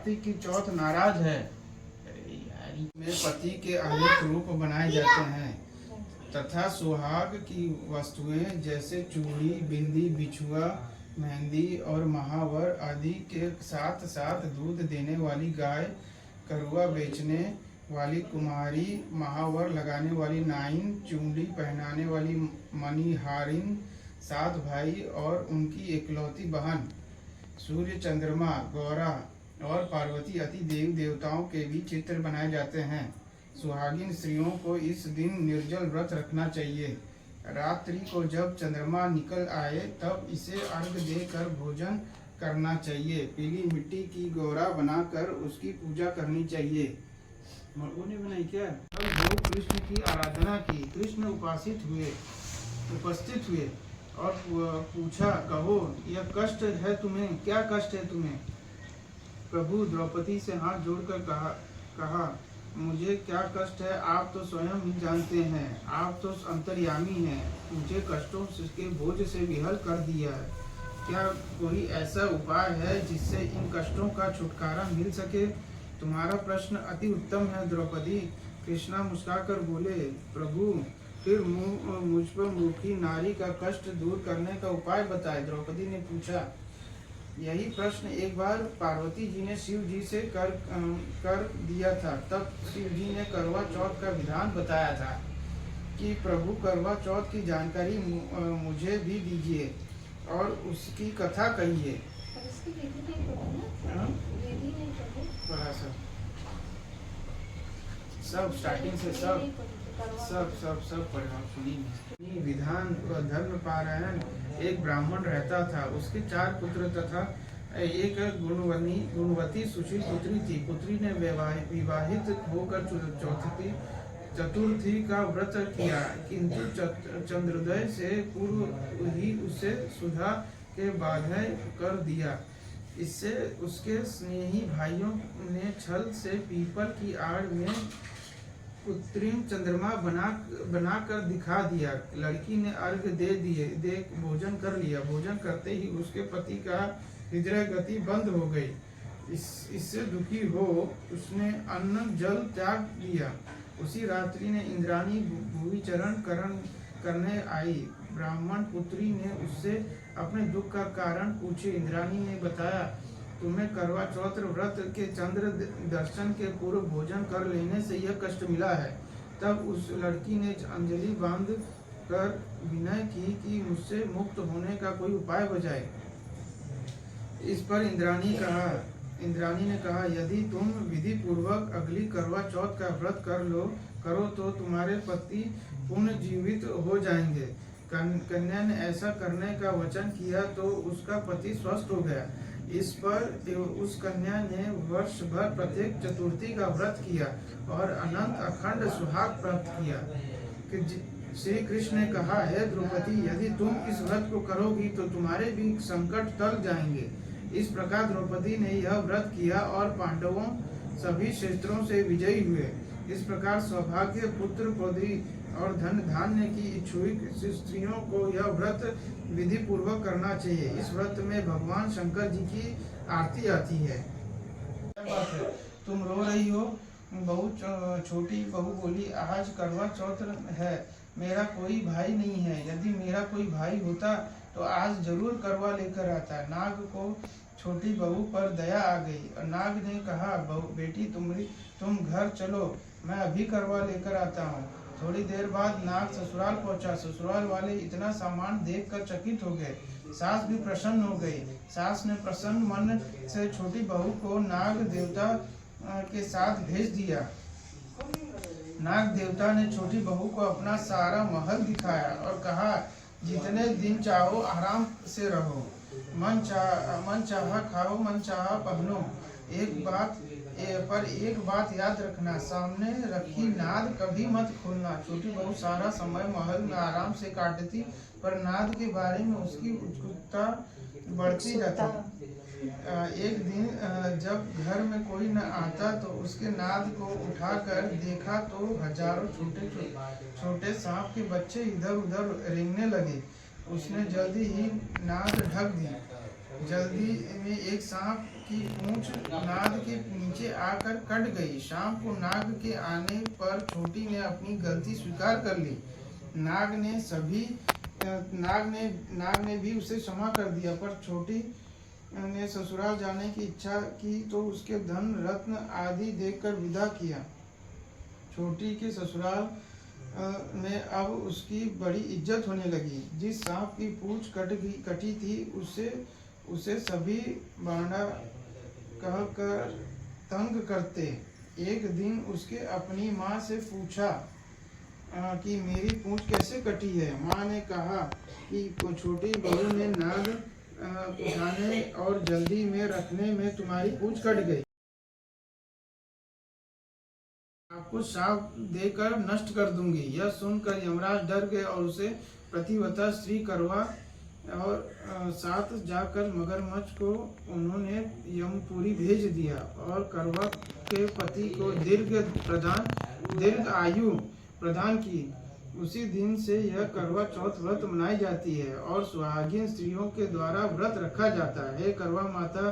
कार्तिक की चौथ नाराज है। में पति के अनेक रूप बनाए जाते हैं तथा सुहाग की वस्तुएं जैसे चूड़ी, बिंदी, बिछुआ, मेहंदी और महावर आदि के साथ साथ दूध देने वाली गाय, करुआ बेचने वाली कुमारी, महावर लगाने वाली नाइन, चूड़ी पहनाने वाली मणिहारिन, 7 भाई और उनकी इकलौती बहन, सूर्य, चंद्रमा, गौरा और पार्वती आदि देवी देवताओं के भी चित्र बनाए जाते हैं। सुहागिन स्त्रियों को इस दिन निर्जल व्रत रखना चाहिए। रात्रि को जब चंद्रमा निकल आए तब इसे अर्घ देकर भोजन करना चाहिए। पीली मिट्टी की गौरा बनाकर उसकी पूजा करनी चाहिए। ने बनाई क्या? तब लोग कृष्ण की आराधना की। कृष्ण उपस्थित हुए और पूछा, कहो यह कष्ट है तुम्हें, क्या कष्ट है तुम्हें? प्रभु द्रौपदी से हाथ जोड़कर कहा मुझे क्या कष्ट है, आप तो स्वयं ही जानते हैं, आप तो अंतर्यामी हैं, मुझे कष्टों के बोझ से विहल कर दिया है। क्या कोई ऐसा उपाय है जिससे इन कष्टों का छुटकारा मिल सके? तुम्हारा प्रश्न अति उत्तम है द्रौपदी। कृष्णा मुस्कुराकर बोले, प्रभु फिर मुझ पर मुखी नारी का कष्ट दूर करने का उपाय बताए। द्रौपदी ने पूछा। यही प्रश्न एक बार पार्वती जी ने शिव जी से कर दिया था। तब शिव जी ने करवा चौथ का विधान बताया था कि प्रभु करवा चौथ की जानकारी मुझे भी दीजिए और उसकी कथा कहिए। सब स्टार्टिंग से सब परिणाम सुनिए। विधान व धर्म पारायण एक ब्राह्मण रहता था। उसके 4 पुत्र तथा एक गुणवती सुशील पुत्री थी। पुत्री ने विवाहित होकर चतुर्थी का व्रत किया, किंतु चंद्रोदय से पूर्व ही उसे सुधा के बाध्य कर दिया। इससे उसके स्नेही भाइयों ने छल से पीपल की आड़ में कृत्रिम चंद्रमा बना कर दिखा दिया। लड़की ने अर्घ दे भोजन कर लिया। भोजन करते ही उसके पति का हृदय गति बंद हो गई। इससे दुखी हो उसने अन्न जल त्याग दिया। उसी रात्रि ने इंद्राणी भूविचरण करने आई। ब्राह्मण पुत्री ने उससे अपने दुख का कारण पूछे। इंद्राणी ने बताया, तुम्हें करवा चौथ व्रत के चंद्र दर्शन के पूर्व भोजन कर लेने से यह कष्ट मिला है। तब उस लड़की ने अंजलि बांध कर विनय की कि मुझसे मुक्त होने का कोई उपाय बजाए। इस पर इंद्राणी ने कहा, यदि तुम विधि पूर्वक अगली करवा चौथ का व्रत करो तो तुम्हारे पति पुनर्जीवित हो जाएंगे। कन्या ने ऐसा करने का वचन किया तो उसका पति स्वस्थ हो गया। इस पर उस कन्या ने वर्ष भर प्रत्येक चतुर्थी का व्रत किया और अनंत अखंड सुहाग प्राप्त किया। श्री कृष्ण ने कहा, हे द्रौपदी, यदि तुम इस व्रत को करोगी तो तुम्हारे भी संकट टल जाएंगे। इस प्रकार द्रौपदी ने यह व्रत किया और पांडवों सभी क्षेत्रों से विजयी हुए। इस प्रकार सौभाग्य, पुत्र, पौत्री और धन धान्य की इच्छुक स्त्रियों को यह व्रत विधि पूर्वक करना चाहिए। इस व्रत में भगवान शंकर जी की आरती आती है। बात है, तुम रो रही हो? छोटी बहू बोली, आज करवा चौथ है, मेरा कोई भाई नहीं है। यदि मेरा कोई भाई होता तो आज जरूर करवा लेकर आता। नाग को छोटी बहू पर दया आ गई और नाग ने कहा, बेटी तुम घर चलो, मैं अभी करवा लेकर आता हूँ। थोड़ी देर बाद नाग ससुराल पहुंचा। ससुराल वाले इतना सामान देखकर चकित हो गए। सास भी प्रसन्न हो गई। सास ने प्रसन्न मन से छोटी बहू को नाग देवता के साथ भेज दिया। नाग देवता ने छोटी बहू को अपना सारा महल दिखाया और कहा, जितने दिन चाहो आराम से रहो, मन चाहा खाओ, मन चाहा पहनो। एक बात याद रखना, सामने रखी नाद कभी मत खोलना। छोटी बहू सारा समय महल में आराम से काटती, पर नाद के बारे में उसकी उत्सुकता बढ़ती रहती। एक दिन जब घर में कोई न आता तो उसके नाद को उठाकर देखा तो हजारों छोटे सांप के बच्चे इधर उधर रेंगने लगे। उसने जल्दी ही नाद ढक दी जल्दी में एक सांप की पूंछ नाग के नीचे आकर कट गई। शाम को नाग के आने पर छोटी ने अपनी गलती स्वीकार कर ली। नाग ने भी उसे क्षमा कर दिया, पर छोटी ने ससुराल जाने की इच्छा की तो उसके धन रत्न आदि देकर विदा किया। छोटी के ससुराल में अब उसकी बड़ी इज्जत होने लगी। जिस सांप की पूंछ कटी थी उसे सभी बांडा कहकर तंग करते। एक दिन उसके अपनी माँ से पूछा कि मेरी पूंछ कैसे कटी है। माँ ने कहा कि छोटी बहू ने नाग उठाने और जल्दी में रखने में तुम्हारी पूंछ कट गई। आपको शाप देकर नष्ट कर दूंगी। यह सुनकर यमराज डर गए और उसे प्रतिवता स्त्री करवा और साथ जाकर मगरमच्छ को उन्होंने यमपुरी भेज दिया और करवा के पति को दीर्घ आयु प्रदान की। उसी दिन से यह करवा चौथ व्रत मनाई जाती है और सुहागिन स्त्रियों के द्वारा व्रत रखा जाता है। हे करवा माता,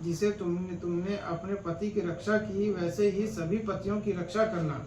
जिसे तुमने अपने पति की रक्षा की, वैसे ही सभी पतियों की रक्षा करना।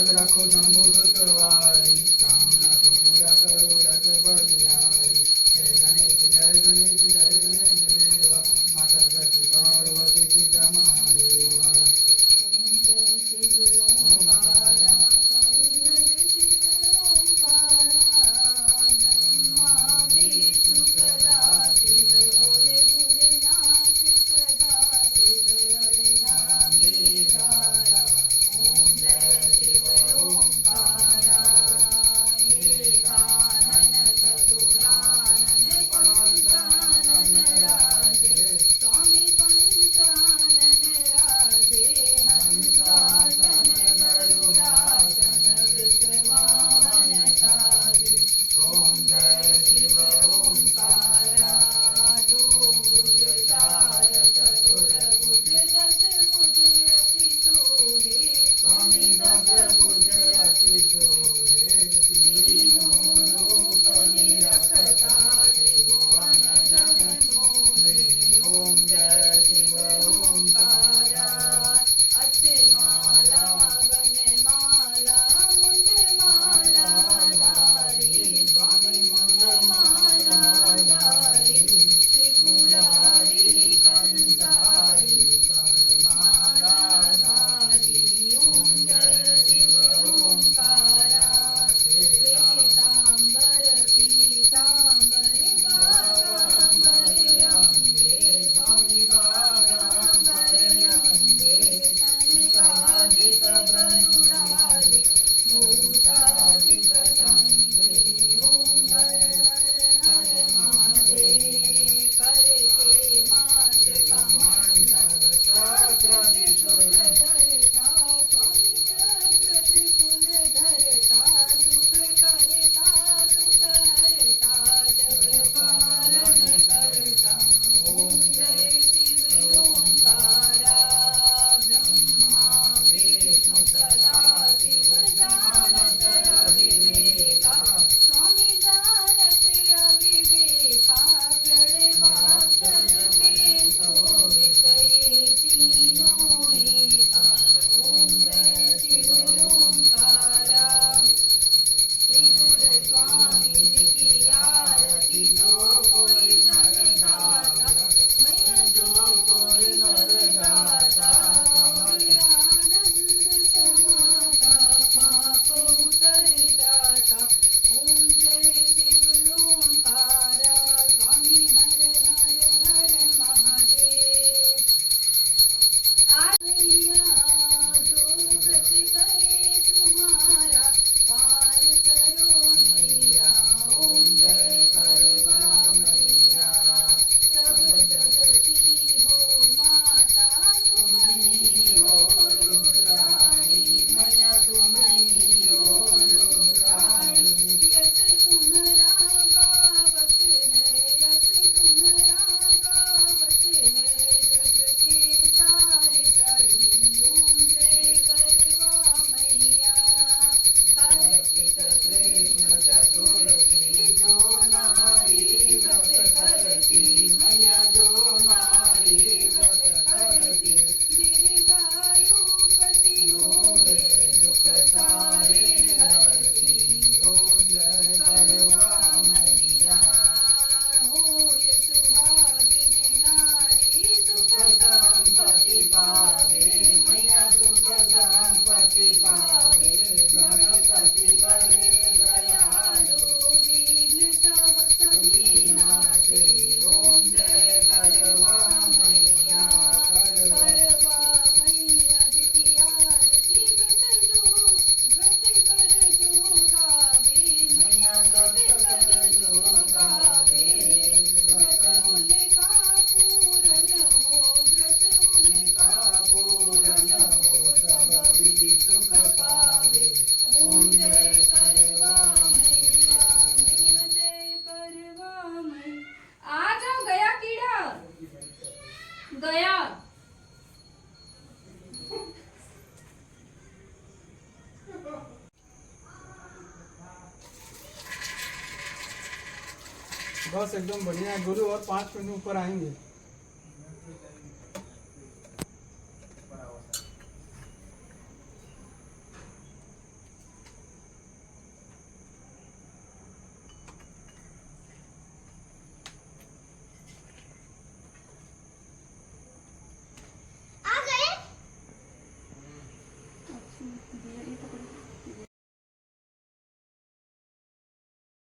रखो शंभु सुतवारी, कामना को पूरा करो जग बलिहारी। जय गणेश जय गणेश जय गणेश देवा, माता गति पार्वती पिता महादेवा। बस एकदम बढ़िया है गुरु, और 5 मिनट में ऊपर आएंगे।